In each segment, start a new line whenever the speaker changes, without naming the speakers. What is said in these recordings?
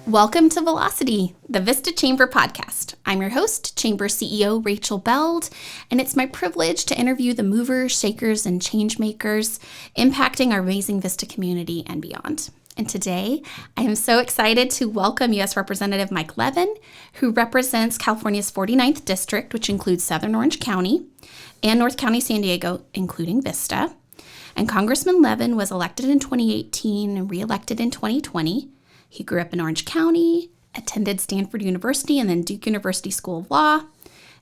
Welcome to Velocity, the Vista Chamber podcast. I'm your host, Chamber CEO Rachel Beld, and it's my privilege to interview the movers, shakers, and change makers impacting our amazing Vista community and beyond. And today, I am so excited to welcome U.S. Representative Mike Levin, who represents California's 49th District, which includes Southern Orange County and North County, San Diego, including Vista. And Congressman Levin was elected in 2018 and reelected in 2020. He grew up in Orange County, attended Stanford University and then Duke University School of Law.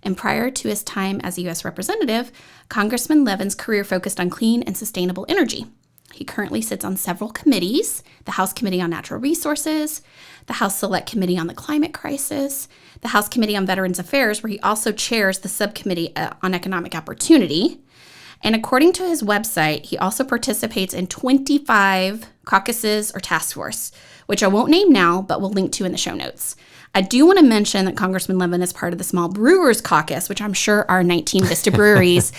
And prior to his time as a U.S. Representative, Congressman Levin's career focused on clean and sustainable energy. He currently sits on several committees: the House Committee on Natural Resources, the House Select Committee on the Climate Crisis, the House Committee on Veterans Affairs, where he also chairs the Subcommittee on Economic Opportunity. And according to his website, he also participates in 25 caucuses or task force, which I won't name now, but we'll link to in the show notes. I do want to mention that Congressman Levin is part of the Small Brewers Caucus, which I'm sure our 19 Vista breweries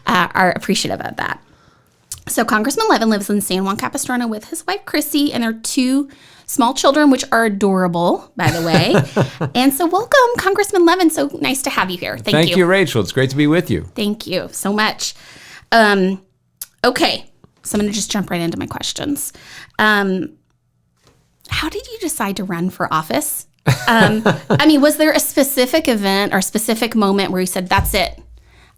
are appreciative of that. So Congressman Levin lives in San Juan Capistrano with his wife, Chrissy, and their two small children, which are adorable, by the way. And so welcome, Congressman Levin. So nice to have you here.
Thank you, Rachel. It's great to be with you.
Thank you so much. Okay, so I'm going to just jump right into my questions. How did you decide to run for office? Was there a specific event or specific moment where you said, that's it,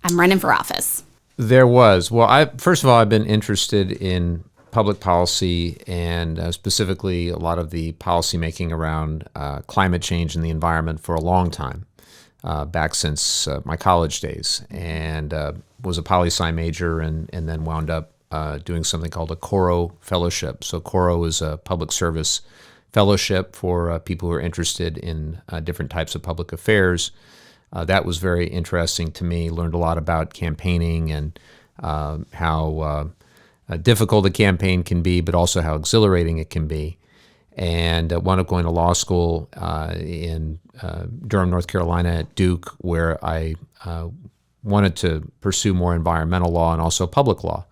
I'm running for office?
There was. Well, first of all, I've been interested in public policy and specifically a lot of the policy making around climate change and the environment for a long time, back since my college days, and was a poli-sci major and then wound up doing something called a CORO fellowship. So CORO is a public service fellowship for people who are interested in different types of public affairs. That was very interesting to me. Learned a lot about campaigning and how difficult a campaign can be, but also how exhilarating it can be. And wound up going to law school in Durham, North Carolina at Duke, where I wanted to pursue more environmental law and also public law.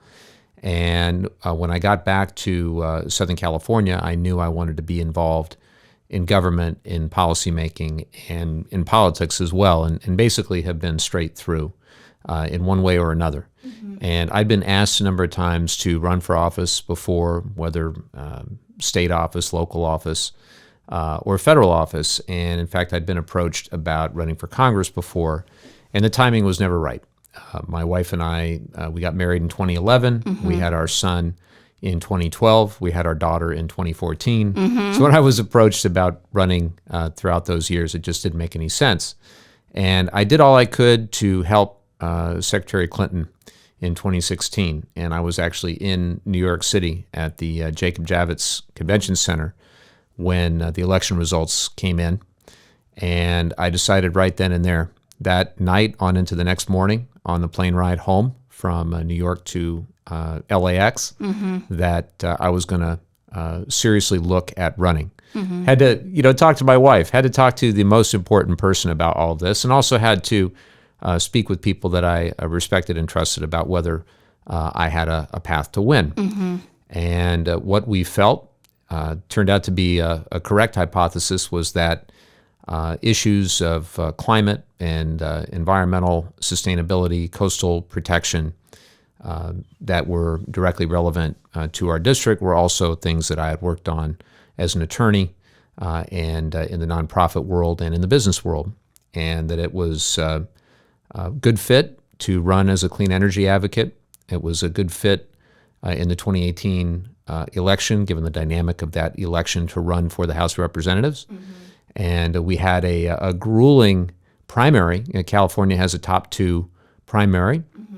And when I got back to Southern California, I knew I wanted to be involved in government, in policymaking, and in politics as well, and basically have been straight through in one way or another. Mm-hmm. And I'd been asked a number of times to run for office before, whether state office, local office, or federal office. And in fact, I'd been approached about running for Congress before, and the timing was never right. My wife and I, we got married in 2011. Mm-hmm. We had our son in 2012. We had our daughter in 2014. Mm-hmm. So when I was approached about running throughout those years, it just didn't make any sense. And I did all I could to help Secretary Clinton in 2016. And I was actually in New York City at the Jacob Javits Convention Center when the election results came in. And I decided right then and there, that night on into the next morning on the plane ride home from New York to LAX, mm-hmm. that I was going to seriously look at running. Mm-hmm. Had to, talk to my wife, had to talk to the most important person about all of this, and also had to speak with people that I respected and trusted about whether I had a path to win. Mm-hmm. And what we felt turned out to be a correct hypothesis was that issues of climate and environmental sustainability, coastal protection that were directly relevant to our district were also things that I had worked on as an attorney and in the nonprofit world and in the business world, and that it was a good fit to run as a clean energy advocate. It was a good fit in the 2018 election, given the dynamic of that election, to run for the House of Representatives. Mm-hmm. And we had a grueling primary. California has a top 2 primary. Mm-hmm.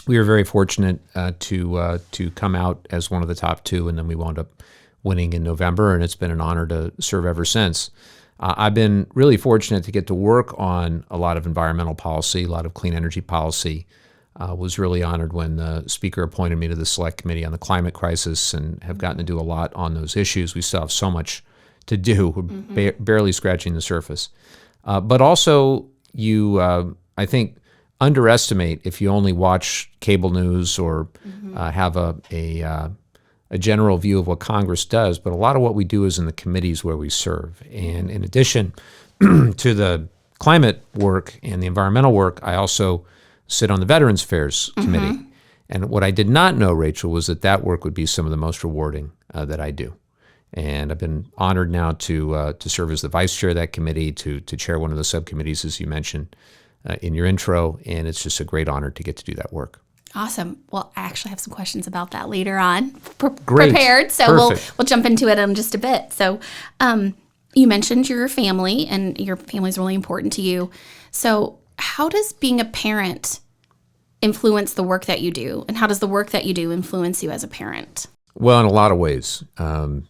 We were very fortunate to come out as one of the top 2, and then we wound up winning in November, and it's been an honor to serve ever since. I've been really fortunate to get to work on a lot of environmental policy, a lot of clean energy policy. Was really honored when the Speaker appointed me to the Select Committee on the Climate Crisis, and have gotten to do a lot on those issues. We still have so much to do. We're mm-hmm. Barely scratching the surface. But also, I think, underestimate if you only watch cable news or mm-hmm. Have a a general view of what Congress does, but a lot of what we do is in the committees where we serve. And in addition to the climate work and the environmental work, I also sit on the Veterans Affairs Committee. And what I did not know, Rachel, was that work would be some of the most rewarding that I do. And I've been honored now to serve as the vice chair of that committee, to chair one of the subcommittees, as you mentioned in your intro. And it's just a great honor to get to do that work.
Awesome. Well, I actually have some questions about that later on
Great.
prepared. So
Perfect.
we'll jump into it in just a bit. So you mentioned your family, and your family is really important to you. So how does being a parent influence the work that you do? And how does the work that you do influence you as a parent?
Well, in a lot of ways.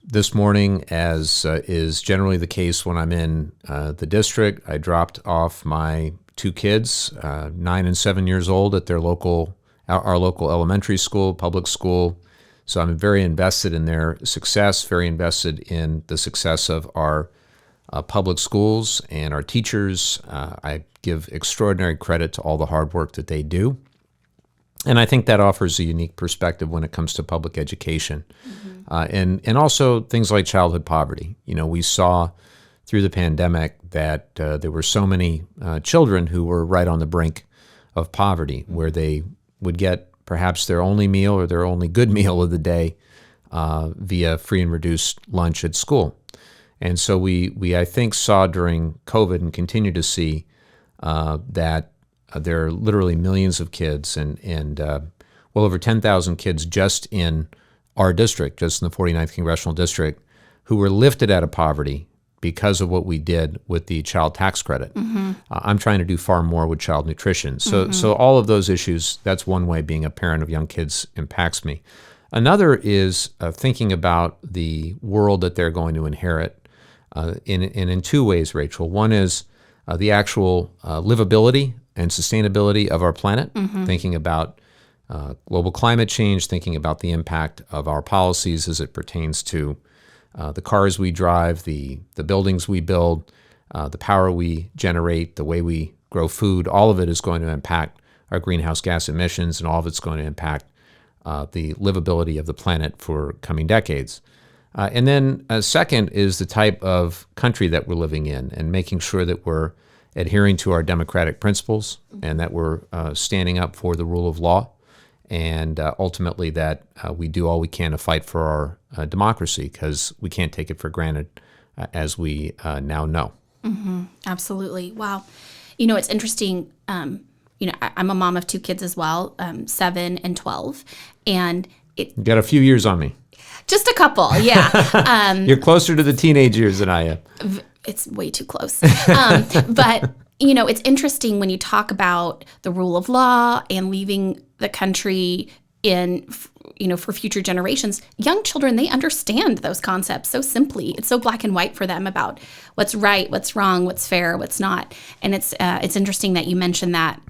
This morning, as is generally the case when I'm in the district, I dropped off my two kids, 9 and 7 years old, at our local elementary school, public school. So I'm very invested in their success, very invested in the success of our public schools and our teachers. I give extraordinary credit to all the hard work that they do. And I think that offers a unique perspective when it comes to public education. And also things like childhood poverty. We saw through the pandemic that there were so many children who were right on the brink of poverty, where they would get perhaps their only meal or their only good meal of the day via free and reduced lunch at school. And so we I think, saw during COVID and continue to see that there are literally millions of kids and well over 10,000 kids just in our district, just in the 49th Congressional District, who were lifted out of poverty because of what we did with the child tax credit. I'm trying to do far more with child nutrition. So all of those issues, that's one way being a parent of young kids impacts me. Another is thinking about the world that they're going to inherit in two ways, Rachel. One is the actual livability and sustainability of our planet, thinking about global climate change, thinking about the impact of our policies as it pertains to the cars we drive, the buildings we build, the power we generate, the way we grow food. All of it is going to impact our greenhouse gas emissions, and all of it's going to impact the livability of the planet for coming decades. And then second is the type of country that we're living in, and making sure that we're adhering to our democratic principles, and that we're standing up for the rule of law, and ultimately that we do all we can to fight for our democracy, because we can't take it for granted, as we now know.
Absolutely. Wow. It's interesting. I'm a mom of two kids as well, 7 and 12, and
You got a few years on me.
just a couple. Yeah.
You're closer to the teenage years than I am.
It's way too close. But, it's interesting when you talk about the rule of law and leaving the country for future generations. Young children, they understand those concepts so simply. It's so black and white for them about what's right, what's wrong, what's fair, what's not. And it's interesting that you mentioned that.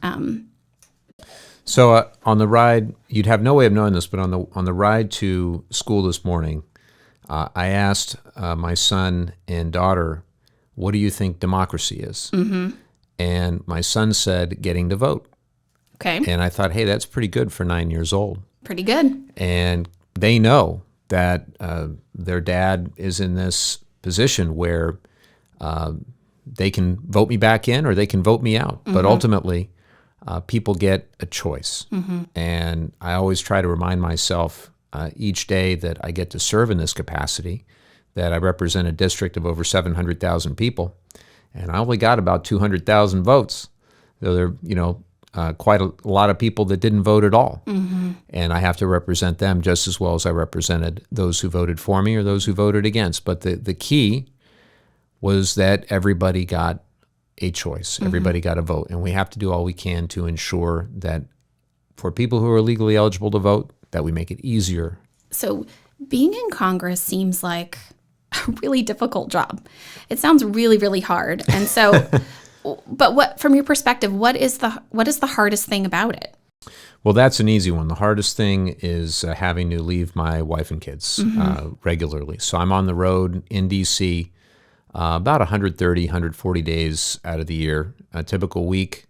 So on the ride, you'd have no way of knowing this, but on the ride to school this morning, I asked my son and daughter, "What do you think democracy is?" And my son said, "Getting to vote."
Okay.
And I thought, hey, that's pretty good for 9 years old.
Pretty good.
And they know that their dad is in this position where they can vote me back in or they can vote me out. But ultimately, people get a choice. And I always try to remind myself each day that I get to serve in this capacity, that I represent a district of over 700,000 people, and I only got about 200,000 votes. So there, quite a lot of people that didn't vote at all. And I have to represent them just as well as I represented those who voted for me or those who voted against. But the key was that everybody got a choice. Everybody got a vote. And we have to do all we can to ensure that for people who are legally eligible to vote, that we make it easier.
So being in Congress seems like a really difficult job. It sounds really, really hard. And so, but from your perspective, what is the hardest thing about it?
Well, that's an easy one. The hardest thing is having to leave my wife and kids regularly. So I'm on the road in D.C. About 130, 140 days out of the year. A typical week,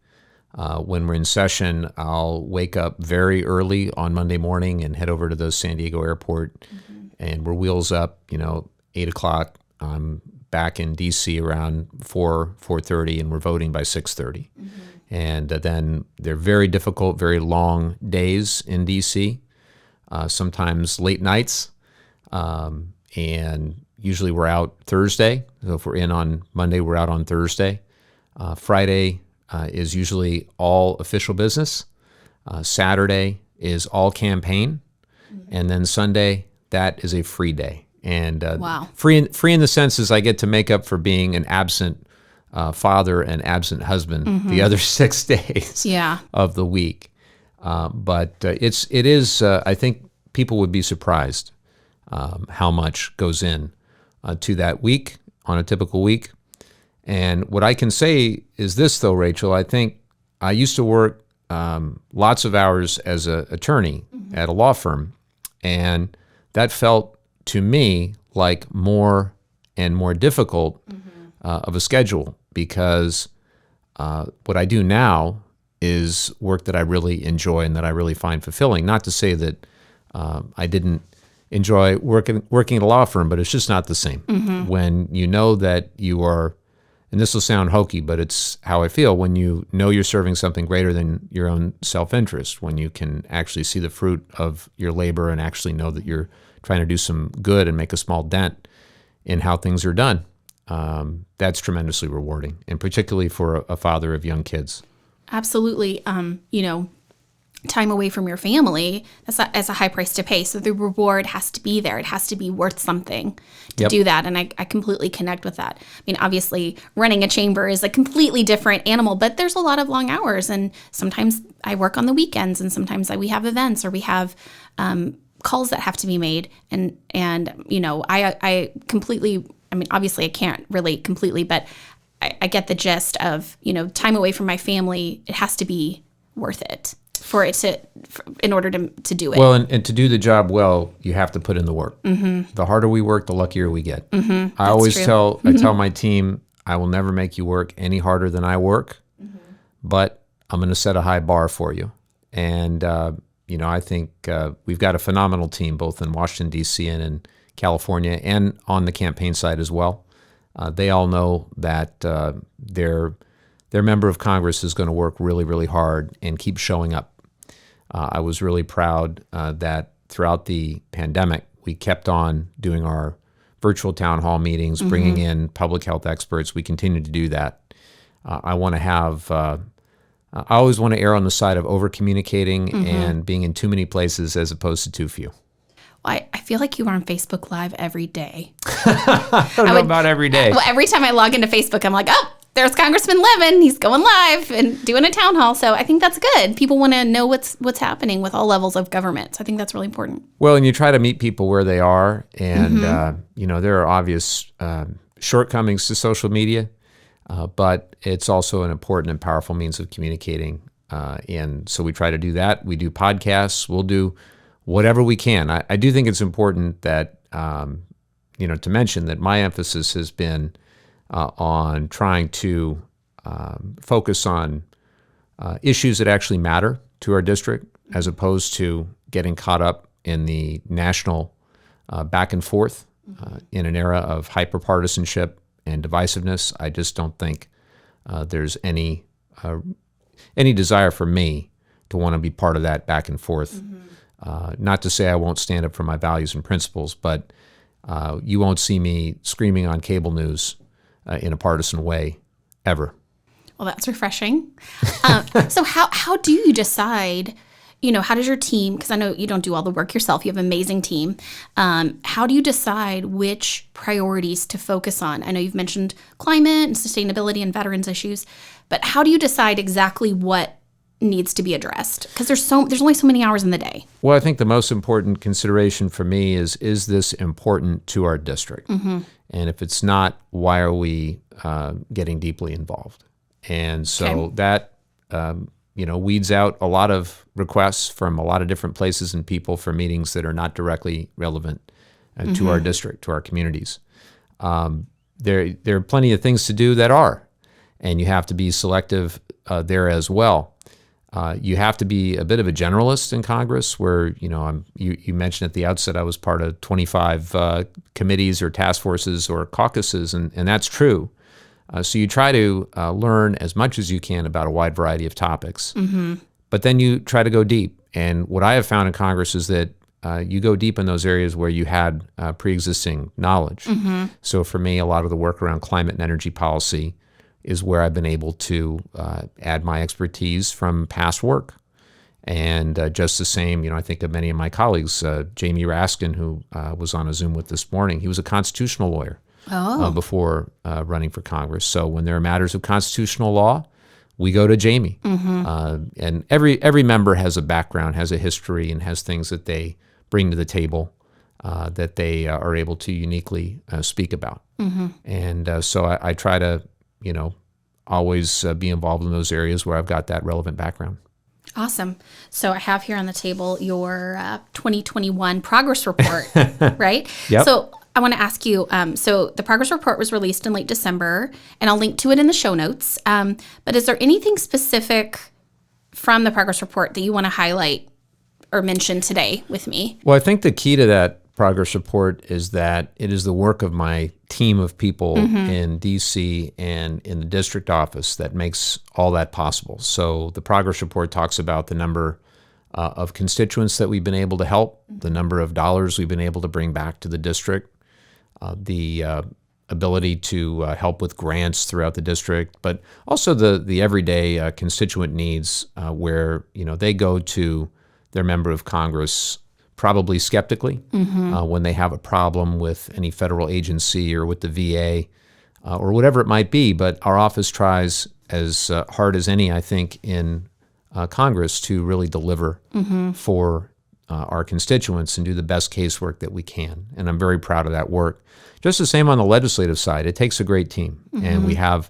when we're in session, I'll wake up very early on Monday morning and head over to the San Diego airport, and we're wheels up, 8 o'clock. I'm back in D.C. around 4:30, and we're voting by 6:30. And then they're very difficult, very long days in D.C., sometimes late nights, and usually we're out Thursday. So if we're in on Monday, we're out on Thursday. Friday is usually all official business. Saturday is all campaign. And then Sunday, that is a free day. And
Wow.
free in the sense is I get to make up for being an absent father and absent husband the other 6 days of the week. But it is. I think people would be surprised how much goes in to that week on a typical week. And what I can say is this, though, Rachel. I think I used to work lots of hours as an attorney at a law firm, and that felt to me like more and more difficult of a schedule, because what I do now is work that I really enjoy and that I really find fulfilling. Not to say that I didn't enjoy working at a law firm, but it's just not the same. When you know that you are, and this will sound hokey, but it's how I feel, when you know you're serving something greater than your own self-interest, when you can actually see the fruit of your labor and actually know that you're trying to do some good and make a small dent in how things are done. That's tremendously rewarding, and particularly for a father of young kids.
Absolutely. Time away from your family, that's a high price to pay. So the reward has to be there. It has to be worth something to do that. And I completely connect with that. I mean, obviously, running a chamber is a completely different animal, but there's a lot of long hours. And sometimes I work on the weekends, and sometimes we have events, or we have calls that have to be made. And I completely, I mean, obviously I can't relate completely, but I get the gist of, time away from my family. It has to be worth it in order to do it.
Well, and to do the job well, you have to put in the work. The harder we work, the luckier we get. I always tell my team, I will never make you work any harder than I work, but I'm going to set a high bar for you. And I think we've got a phenomenal team, both in Washington, D.C. and in California, and on the campaign side as well. They all know that their member of Congress is going to work really, really hard and keep showing up. I was really proud that throughout the pandemic, we kept on doing our virtual town hall meetings, bringing in public health experts. We continue to do that. I always want to err on the side of over-communicating and being in too many places as opposed to too few.
I feel like you are on Facebook Live every day.
I don't know about every day.
Well, every time I log into Facebook, I'm like, oh, there's Congressman Levin. He's going live and doing a town hall. So I think that's good. People want to know what's happening with all levels of government. So I think that's really important.
Well, and you try to meet people where they are. And, there are obvious shortcomings to social media, but it's also an important and powerful means of communicating. And so we try to do that. We do podcasts. We'll do whatever we can. I do think it's important that, to mention that my emphasis has been on trying to focus on issues that actually matter to our district, as opposed to getting caught up in the national back and forth in an era of hyperpartisanship and divisiveness. I just don't think there's any desire for me to want to be part of that back and forth. Not to say I won't stand up for my values and principles, but you won't see me screaming on cable news in a partisan way, ever.
Well, that's refreshing. So how do you decide, how does your team, because I know you don't do all the work yourself, you have an amazing team. How do you decide which priorities to focus on? I know you've mentioned climate and sustainability and veterans issues, but how do you decide exactly what needs to be addressed? Because there's only so many hours in the day.
Well, I think the most important consideration for me is this important to our district? And if it's not, why are we getting deeply involved? And so that, weeds out a lot of requests from a lot of different places and people for meetings that are not directly relevant to our district, to our communities. There are plenty of things to do that are, and you have to be selective there as well. You have to be a bit of a generalist in Congress where, you mentioned at the outset I was part of 25 committees or task forces or caucuses, and that's true. So you try to learn as much as you can about a wide variety of topics, but then you try to go deep. And what I have found in Congress is that you go deep in those areas where you had pre-existing knowledge. So for me, a lot of the work around climate and energy policy is where I've been able to add my expertise from past work. And just the same, I think of many of my colleagues, Jamie Raskin, who was on a Zoom with this morning, he was a constitutional lawyer before running for Congress. So when there are matters of constitutional law, we go to Jamie. And every member has a background, has a history, and has things that they bring to the table that they are able to uniquely speak about. And so I try to, always be involved in those areas where I've got that relevant background.
Awesome. So I have here on the table your 2021 progress report, right?
Yep.
So I want to ask you, so the progress report was released in late December, and I'll link to it in the show notes. But is there anything specific from the progress report that you want to highlight or mention today with me?
Well, I think the key to that progress report is that it is the work of my team of people in D.C. and in the district office that makes all that possible. So the progress report talks about the number of constituents that we've been able to help, the number of dollars we've been able to bring back to the district, the ability to help with grants throughout the district, but also the everyday constituent needs where they go to their member of Congress probably skeptically when they have a problem with any federal agency or with the VA or whatever it might be. But our office tries as hard as any, I think, in Congress to really deliver for our constituents and do the best casework that we can. And I'm very proud of that work. Just the same on the legislative side. It takes a great team. And we have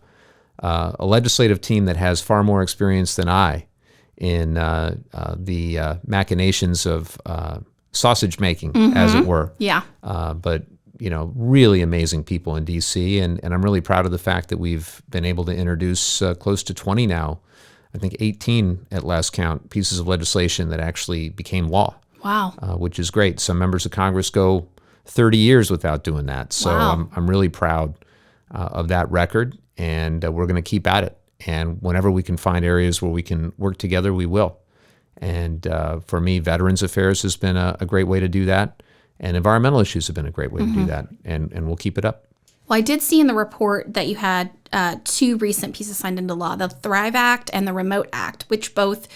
a legislative team that has far more experience than I in the machinations of sausage making, as it were.
Yeah.
But, really amazing people in D.C. And I'm really proud of the fact that we've been able to introduce close to 20 now, I think 18 at last count, pieces of legislation that actually became law.
Wow.
Which is great. Some members of Congress go 30 years without doing that. So
Wow.
I'm really proud of that record, and we're going to keep at it. And whenever we can find areas where we can work together, we will. And for me, Veterans Affairs has been a great way to do that, and environmental issues have been a great way to do that, and we'll keep it up.
Well, I did see in the report that you had two recent pieces signed into law, the Thrive Act and the Remote Act, which both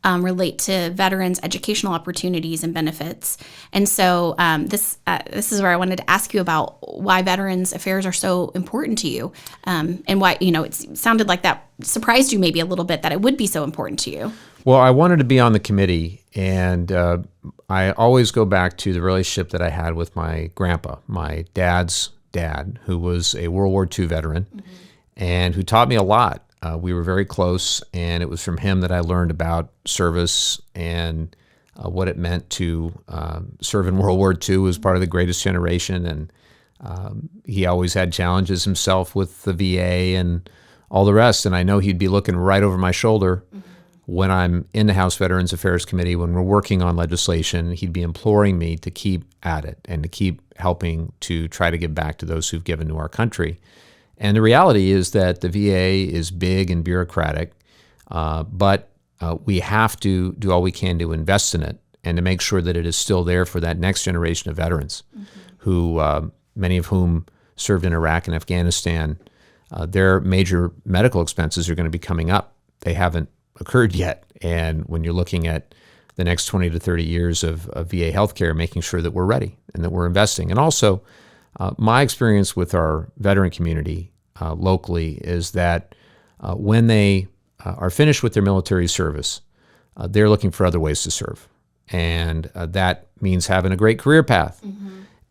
relate to veterans' educational opportunities and benefits. And so this is where I wanted to ask you about why Veterans Affairs are so important to you, and why, it sounded like that surprised you maybe a little bit that it would be so important to you.
Well, I wanted to be on the committee, and I always go back to the relationship that I had with my grandpa, my dad's dad, who was a World War II veteran and who taught me a lot. We were very close, and it was from him that I learned about service and what it meant to serve in World War II as part of the greatest generation. And he always had challenges himself with the VA and all the rest. And I know he'd be looking right over my shoulder when I'm in the House Veterans Affairs Committee, when we're working on legislation. He'd be imploring me to keep at it and to keep helping to try to give back to those who've given to our country. And the reality is that the VA is big and bureaucratic, but we have to do all we can to invest in it and to make sure that it is still there for that next generation of veterans who, many of whom served in Iraq and Afghanistan. Their major medical expenses are going to be coming up. They haven't occurred yet. And when you're looking at the next 20 to 30 years of VA healthcare, making sure that we're ready and that we're investing. And also, my experience with our veteran community locally is that when they are finished with their military service, they're looking for other ways to serve. And that means having a great career path.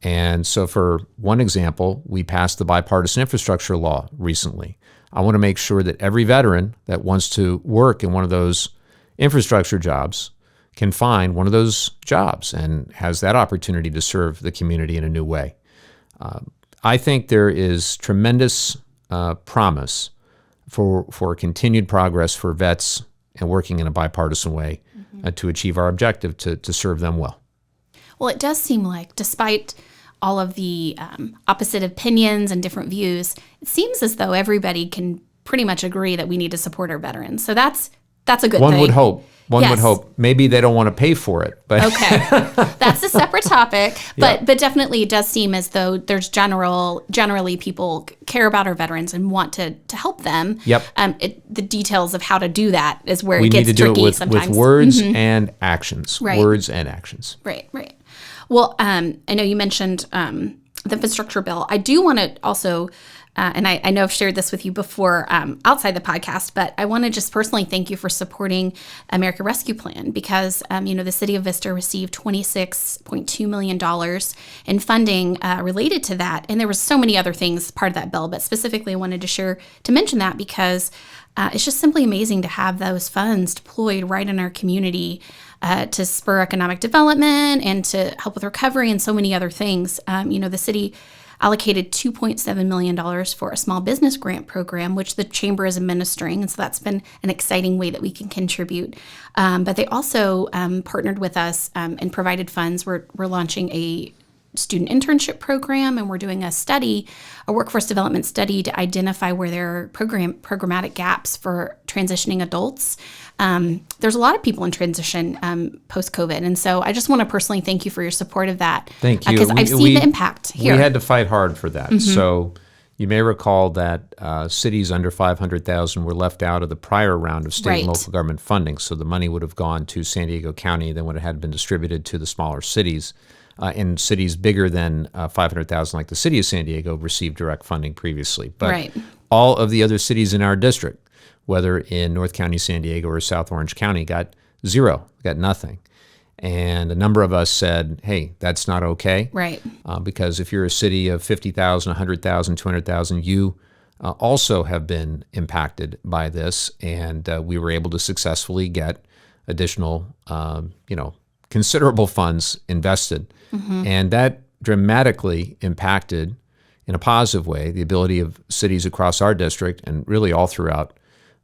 And so for one example, we passed the bipartisan infrastructure law recently. I want to make sure that every veteran that wants to work in one of those infrastructure jobs can find one of those jobs and has that opportunity to serve the community in a new way. I think there is tremendous promise for continued progress for vets and working in a bipartisan way to achieve our objective to serve them well.
Well, it does seem like, despite all of the opposite opinions and different views, it seems as though everybody can pretty much agree that we need to support our veterans. So that's a good thing.
One would hope. One
Yes.
would hope. Maybe they don't want to pay for it. But
Okay, that's a separate topic, but definitely it does seem as though there's generally people care about our veterans and want to help them.
Yep.
The details of how to do that is where
we
it
need
gets
to do
tricky
it with
sometimes.
words and actions.
Right.
Words and actions.
Right. Well, I know you mentioned the infrastructure bill. I do want to also, and I know I've shared this with you before outside the podcast, but I want to just personally thank you for supporting America Rescue Plan because, the city of Vista received $26.2 million in funding related to that. And there was so many other things part of that bill, but specifically I wanted to mention that because it's just simply amazing to have those funds deployed right in our community to spur economic development and to help with recovery and so many other things. The city allocated $2.7 million for a small business grant program, which the chamber is administering. And so that's been an exciting way that we can contribute. But they also partnered with us and provided funds. We're launching a student internship program, and we're doing a workforce development study to identify where there are programmatic gaps for transitioning adults. There's a lot of people in transition post-COVID, and so I just want to personally thank you for your support of that.
Thank you.
Because I've seen the impact here.
We had to fight hard for that. So you may recall that cities under 500,000 were left out of the prior round of state and local government funding. So the money would have gone to San Diego County, then would have had been distributed to the smaller cities. And cities bigger than 500,000, like the city of San Diego, received direct funding previously. But all of the other cities in our district, whether in North County, San Diego, or South Orange County, got zero, got nothing. And a number of us said, hey, that's not okay.
Right.
Because if you're a city of 50,000, 100,000, 200,000, you also have been impacted by this. And we were able to successfully get additional, considerable funds invested. And that dramatically impacted, in a positive way, the ability of cities across our district and really all throughout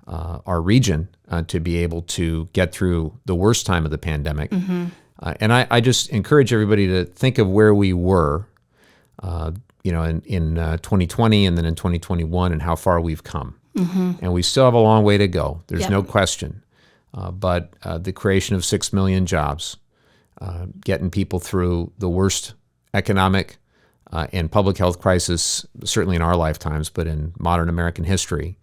our region to be able to get through the worst time of the pandemic. And I just encourage everybody to think of where we were, in 2020 and then in 2021 and how far we've come. And we still have a long way to go. There's no question. But the creation of 6 million jobs, getting people through the worst economic and public health crisis, certainly in our lifetimes, but in modern American history.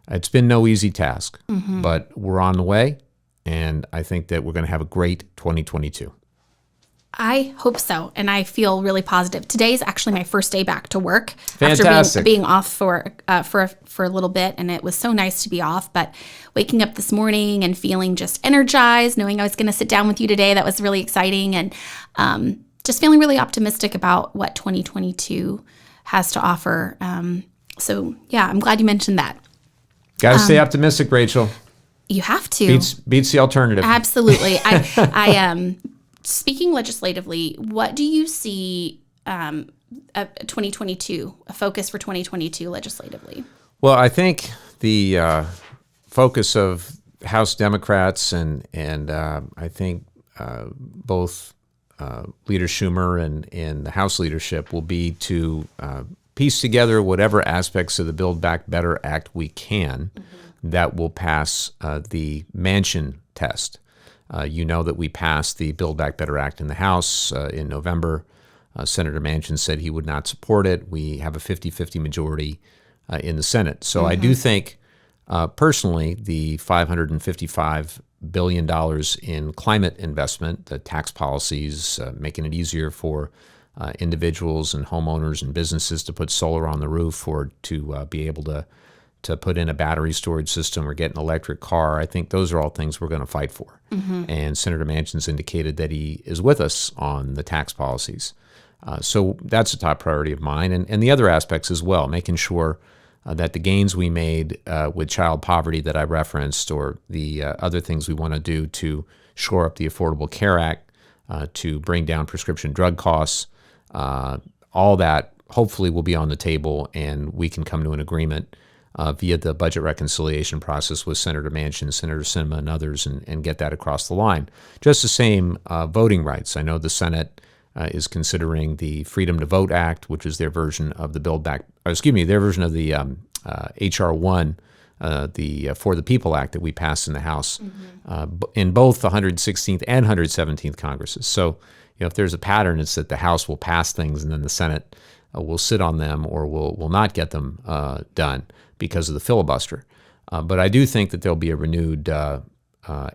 It's been no easy task, but we're on the way, and I think that we're going to have a great 2022.
I hope so, and I feel really positive. Today's actually my first day back to work.
Fantastic.
After being off for a little bit, and it was so nice to be off. But waking up this morning and feeling just energized, knowing I was going to sit down with you today, that was really exciting, and just feeling really optimistic about what 2022 has to offer. So yeah, I'm glad you mentioned that.
Got to stay optimistic, Rachel.
You have to.
Beats the alternative.
Absolutely. I am. Speaking legislatively, what do you see a 2022, a focus for 2022 legislatively?
Well, I think the focus of House Democrats and I think both Leader Schumer and the House leadership will be to piece together whatever aspects of the Build Back Better Act we can that will pass the Manchin test. You know that we passed the Build Back Better Act in the House in November. Senator Manchin said he would not support it. We have a 50-50 majority in the Senate. So I do think, personally, the $555 billion in climate investment, the tax policies, making it easier for individuals and homeowners and businesses to put solar on the roof or to be able to put in a battery storage system or get an electric car. I think those are all things we're going to fight for. And Senator Manchin's indicated that he is with us on the tax policies. So that's a top priority of mine. And the other aspects as well, making sure that the gains we made with child poverty that I referenced or the other things we want to do to shore up the Affordable Care Act, to bring down prescription drug costs, all that hopefully will be on the table and we can come to an agreement via the budget reconciliation process with Senator Manchin, Senator Sinema, and others, and get that across the line. Just the same voting rights. I know the Senate is considering the Freedom to Vote Act, which is their version of the their version of the H.R. 1, the For the People Act that we passed in the House in both the 116th and 117th Congresses. So, if there's a pattern, it's that the House will pass things and then the Senate will sit on them or will not get them done because of the filibuster. But I do think that there'll be a renewed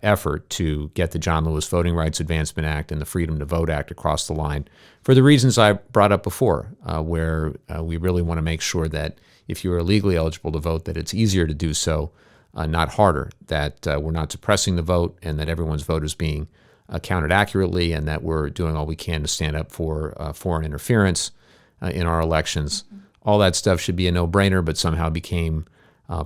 effort to get the John Lewis Voting Rights Advancement Act and the Freedom to Vote Act across the line for the reasons I brought up before, where we really want to make sure that if you are legally eligible to vote, that it's easier to do so, not harder, that we're not suppressing the vote and that everyone's vote is being counted accurately, and that we're doing all we can to stand up for foreign interference in our elections. All that stuff should be a no-brainer, but somehow became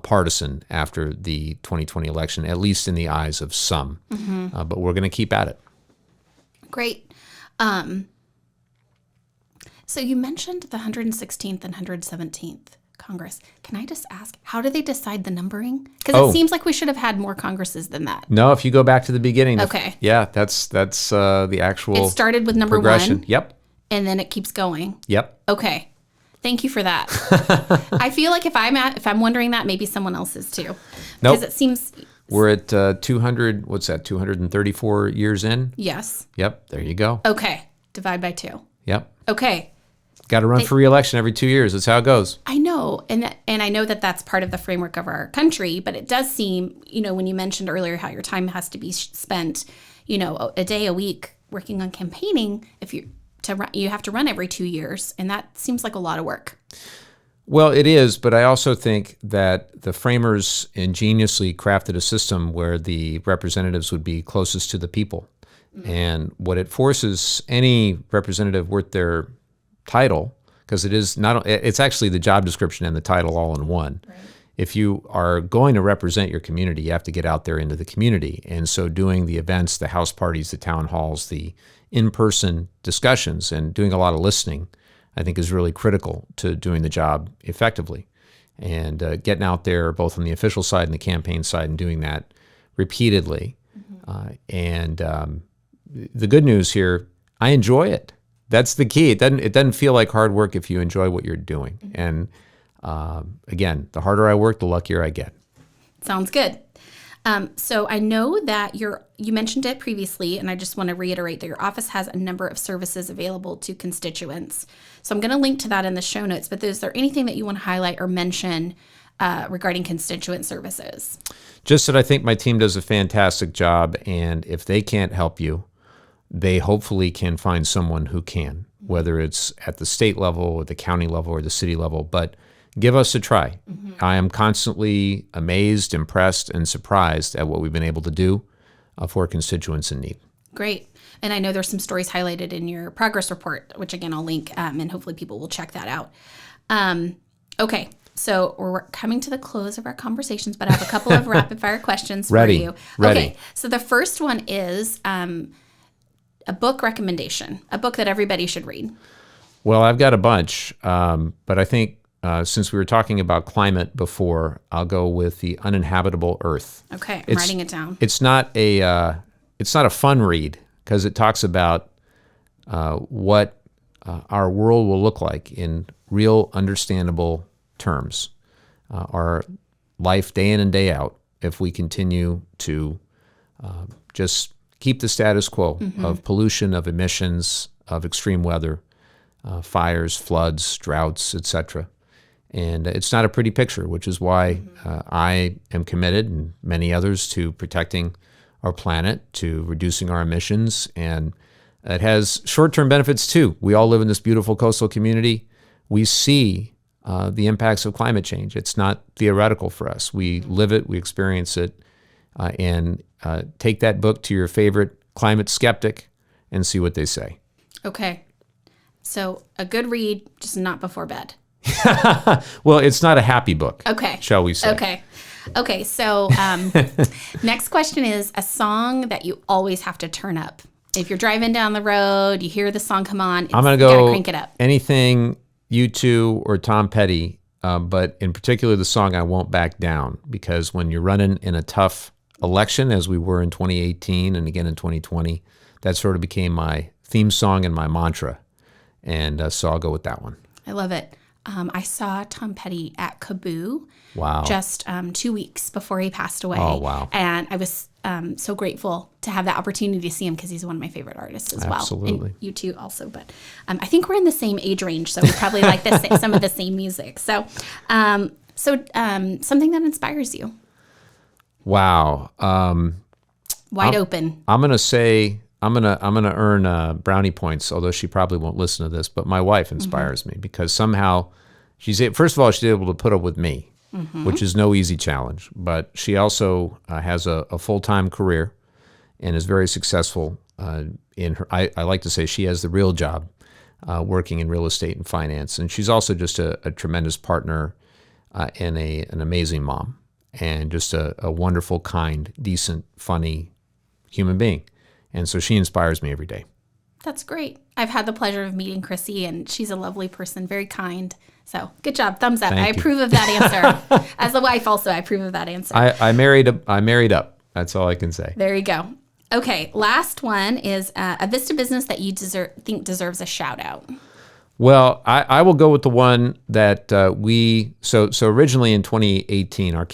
partisan after the 2020 election, at least in the eyes of some. But we're going to keep at it.
Great. So you mentioned the 116th and 117th Congress. Can I just ask, how do they decide the numbering? Because it seems like we should have had more Congresses than that.
No, if you go back to the beginning.
Okay.
Yeah, that's the actual
It started with number
progression.
1.
Yep.
And then it keeps going.
Yep.
Okay. Thank you for that. I feel like if I'm wondering that, maybe someone else is too.
Nope.
Because it seems...
We're at 234 years in?
Yes.
Yep, there you go.
Okay. Divide by 2.
Yep.
Okay.
Got to run for re-election every 2 years. That's how it goes.
I know. And I know that that's part of the framework of our country, but it does seem, when you mentioned earlier how your time has to be spent, a day a week working on campaigning, you have to run every 2 years, and that seems like a lot of work.
Well, it is, but I also think that the framers ingeniously crafted a system where the representatives would be closest to the people. And what it forces any representative worth their title, because it's actually the job description and the title all in one. Right. If you are going to represent your community, you have to get out there into the community. And so doing the events, the house parties, the town halls, the in-person discussions, and doing a lot of listening, I think is really critical to doing the job effectively. And getting out there both on the official side and the campaign side and doing that repeatedly. The good news here, I enjoy it. That's the key. It doesn't feel like hard work if you enjoy what you're doing. And again, the harder I work, the luckier I get.
Sounds good. So I know that you mentioned it previously, and I just want to reiterate that your office has a number of services available to constituents. So I'm going to link to that in the show notes, but is there anything that you want to highlight or mention regarding constituent services?
Just that I think my team does a fantastic job, and if they can't help you, they hopefully can find someone who can, whether it's at the state level or the county level or the city level, but give us a try. I am constantly amazed, impressed, and surprised at what we've been able to do for constituents in need. Great.
And I know there's some stories highlighted in your progress report, which again, I'll link, and hopefully people will check that out. Okay. So we're coming to the close of our conversations, but I have a couple of rapid fire questions for you.
Ready.
Okay. So the first one is a book recommendation, a book that everybody should read.
Well, I've got a bunch, but I think since we were talking about climate before, I'll go with The Uninhabitable Earth.
Okay, I'm writing it down.
It's not a fun read because it talks about what our world will look like in real, understandable terms. Our life day in and day out, if we continue to just keep the status quo of pollution, of emissions, of extreme weather, fires, floods, droughts, etc. And it's not a pretty picture, which is why I am committed, and many others, to protecting our planet, to reducing our emissions. And it has short-term benefits too. We all live in this beautiful coastal community. We see the impacts of climate change. It's not theoretical for us. We live it, we experience it, and take that book to your favorite climate skeptic and see what they say.
Okay. So a good read, just not before bed.
Well, it's not a happy book.
Okay.
Shall we say?
Okay. So next question is a song that you always have to turn up. If you're driving down the road, you hear the song come on,
I'm going to go
crank it up.
Anything U2 or Tom Petty. but in particular the song I Won't Back Down, because when you're running in a tough election, as we were in 2018 and again in 2020, that sort of became my theme song and my mantra. And so I'll go with that one.
I love it. I saw Tom Petty at Kaboo
Wow.
just 2 weeks before he passed away.
Oh, wow.
And I was so grateful to have that opportunity to see him because he's one of my favorite artists as well.
Absolutely.
And you too also. But I think we're in the same age range, so we probably like some of the same music. So, something that inspires you.
Wow.
Wide open.
I'm gonna say I'm gonna earn brownie points, although she probably won't listen to this. But my wife inspires me because somehow first of all she's able to put up with me, which is no easy challenge. But she also has a full-time career and is very successful in her. I like to say she has the real job, working in real estate and finance, and she's also just a tremendous partner and an amazing mom, and just a wonderful, kind, decent, funny human being. And so she inspires me every day.
That's great. I've had the pleasure of meeting Chrissy, and she's a lovely person, very kind. So good job. Thumbs up.
Thank
I
you.
approve of that answer. As a wife also, I approve of that answer.
I married up. That's all I can say.
There you go. Okay, last one is a Vista business that you think deserves a shout out.
Well, I will go with the one that so originally in 2018, our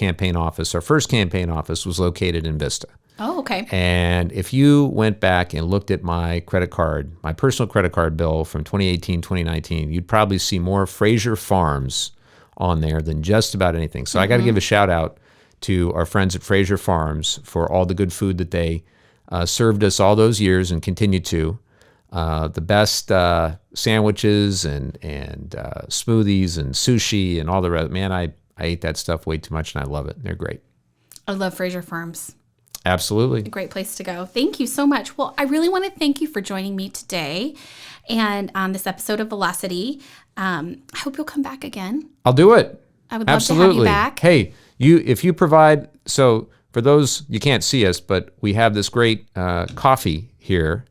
first campaign office was located in Vista.
Oh, okay.
And if you went back and looked at my personal credit card bill from 2018, 2019, you'd probably see more Fraser Farms on there than just about anything. So I got to give a shout out to our friends at Fraser Farms for all the good food that they served us all those years and continue to. The best sandwiches and smoothies and sushi and all the rest. Man, I ate that stuff way too much and I love it. They're great.
I love Fraser Farms.
Absolutely.
A great place to go. Thank you so much. Well, I really want to thank you for joining me today and on this episode of Velocity. I hope you'll come back again.
I'll do it.
I would love to have you back.
Hey, if you provide, so for those, you can't see us, but we have this great coffee here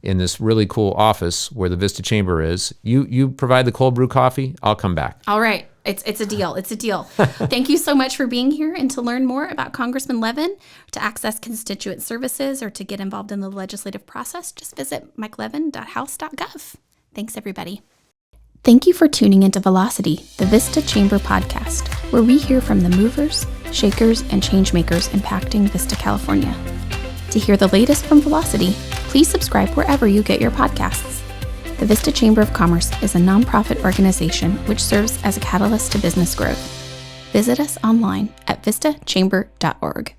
in this really cool office where the Vista Chamber is. You provide the cold brew coffee, I'll come back.
All right. It's a deal. It's a deal. Thank you so much for being here. And to learn more about Congressman Levin, to access constituent services, or to get involved in the legislative process, just visit mikelevin.house.gov. Thanks, everybody. Thank you for tuning into Velocity, the Vista Chamber podcast, where we hear from the movers, shakers, and changemakers impacting Vista, California. To hear the latest from Velocity, please subscribe wherever you get your podcasts. The Vista Chamber of Commerce is a nonprofit organization which serves as a catalyst to business growth. Visit us online at vistachamber.org.